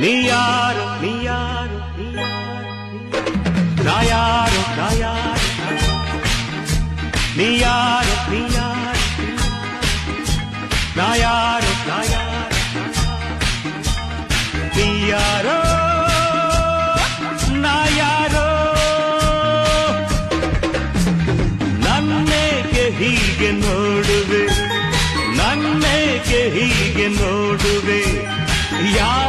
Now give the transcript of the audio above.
ನೀಯಾರು ನೀಯಾರು ನಾಯಾರು ನಾಯಾರು ನೀಯಾರು ನೀಯಾರು ನಾಯಾರು ನಾಯಾರು ನೀಯಾರೋ ನಾಯಾರೋ ನನ್ನೇಗೆ ಹೀಗೆ ನೋಡುವೆ ನನ್ನೇಗೆ ಹೀಗೆ ನೋಡುವೆ ಯಾರು